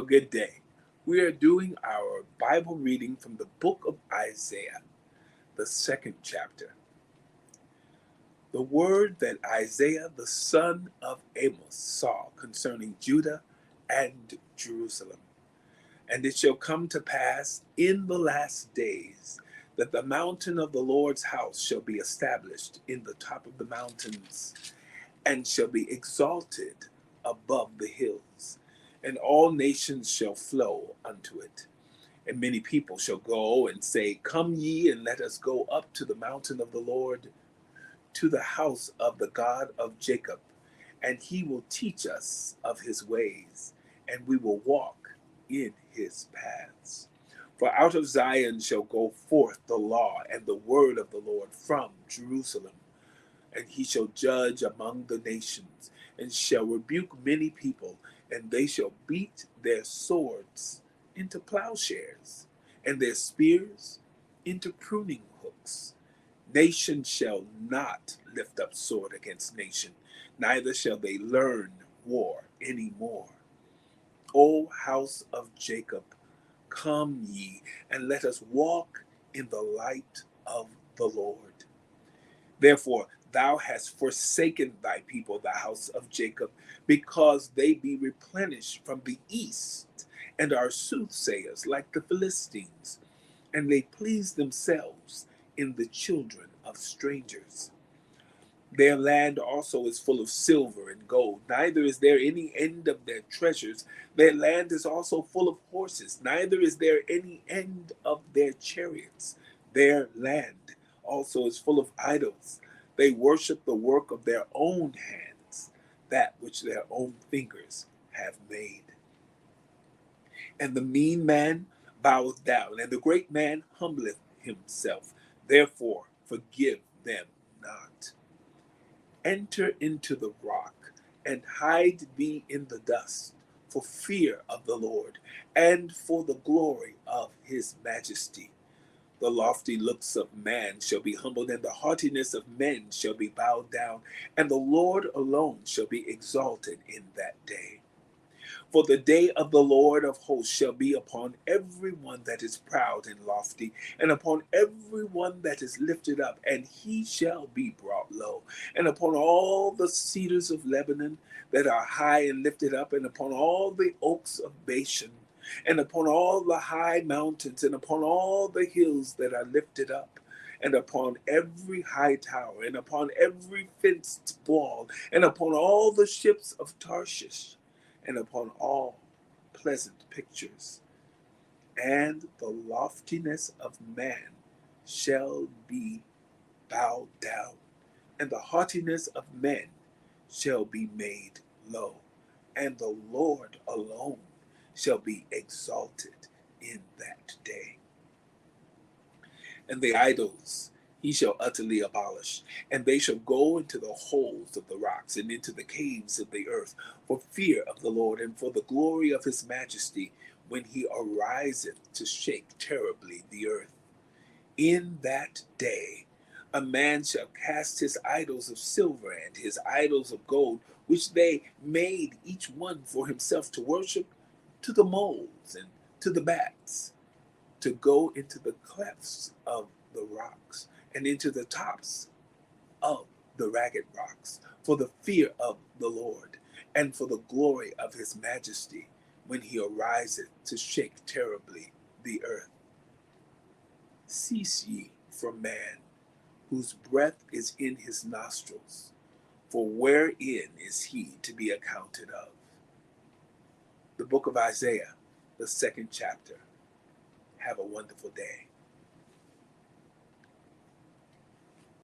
good day. We are doing our Bible reading from the book of Isaiah, the second chapter. The word that Isaiah, the son of Amos, saw concerning Judah and Jerusalem. And it shall come to pass in the last days that the mountain of the Lord's house shall be established in the top of the mountains, and shall be exalted above the hills, and all nations shall flow unto it. And many people shall go and say, Come ye, and let us go up to the mountain of the Lord, to the house of the God of Jacob, and he will teach us of his ways, and we will walk in his paths. For out of Zion shall go forth the law and the word of the Lord from Jerusalem. And he shall judge among the nations, and shall rebuke many people, and they shall beat their swords into plowshares, and their spears into pruning hooks. Nation shall not lift up sword against nation, neither shall they learn war any more. O house of Jacob, come ye, and let us walk in the light of the Lord. Therefore, thou hast forsaken thy people, the house of Jacob, because they be replenished from the east, and are soothsayers like the Philistines, and they please themselves in the children of strangers. Their land also is full of silver and gold, neither is there any end of their treasures. Their land is also full of horses, neither is there any end of their chariots. Their land also is full of idols. They worship the work of their own hands, that which their own fingers have made. And the mean man boweth down, and the great man humbleth himself. Therefore forgive them not. Enter into the rock, and hide thee in the dust, for fear of the Lord, and for the glory of his majesty. The lofty looks of man shall be humbled, and the haughtiness of men shall be bowed down, and the Lord alone shall be exalted in that day. For the day of the Lord of hosts shall be upon every one that is proud and lofty, and upon every one that is lifted up, and he shall be brought low, and upon all the cedars of Lebanon that are high and lifted up, and upon all the oaks of Bashan, and upon all the high mountains, and upon all the hills that are lifted up, and upon every high tower, and upon every fenced wall, and upon all the ships of Tarshish, and upon all pleasant pictures. And the loftiness of man shall be bowed down, and the haughtiness of men shall be made low, and the Lord alone shall be exalted in that day. And the idols he shall utterly abolish, and they shall go into the holes of the rocks and into the caves of the earth, for fear of the Lord and for the glory of his majesty, when he ariseth to shake terribly the earth. In that day a man shall cast his idols of silver and his idols of gold, which they made each one for himself to worship, to the moles and to the bats, to go into the clefts of the rocks, and into the tops of the ragged rocks, for the fear of the Lord, and for the glory of his majesty, when he ariseth to shake terribly the earth. Cease ye from man, whose breath is in his nostrils, for wherein is he to be accounted of? The book of Isaiah, the second chapter. Have a wonderful day.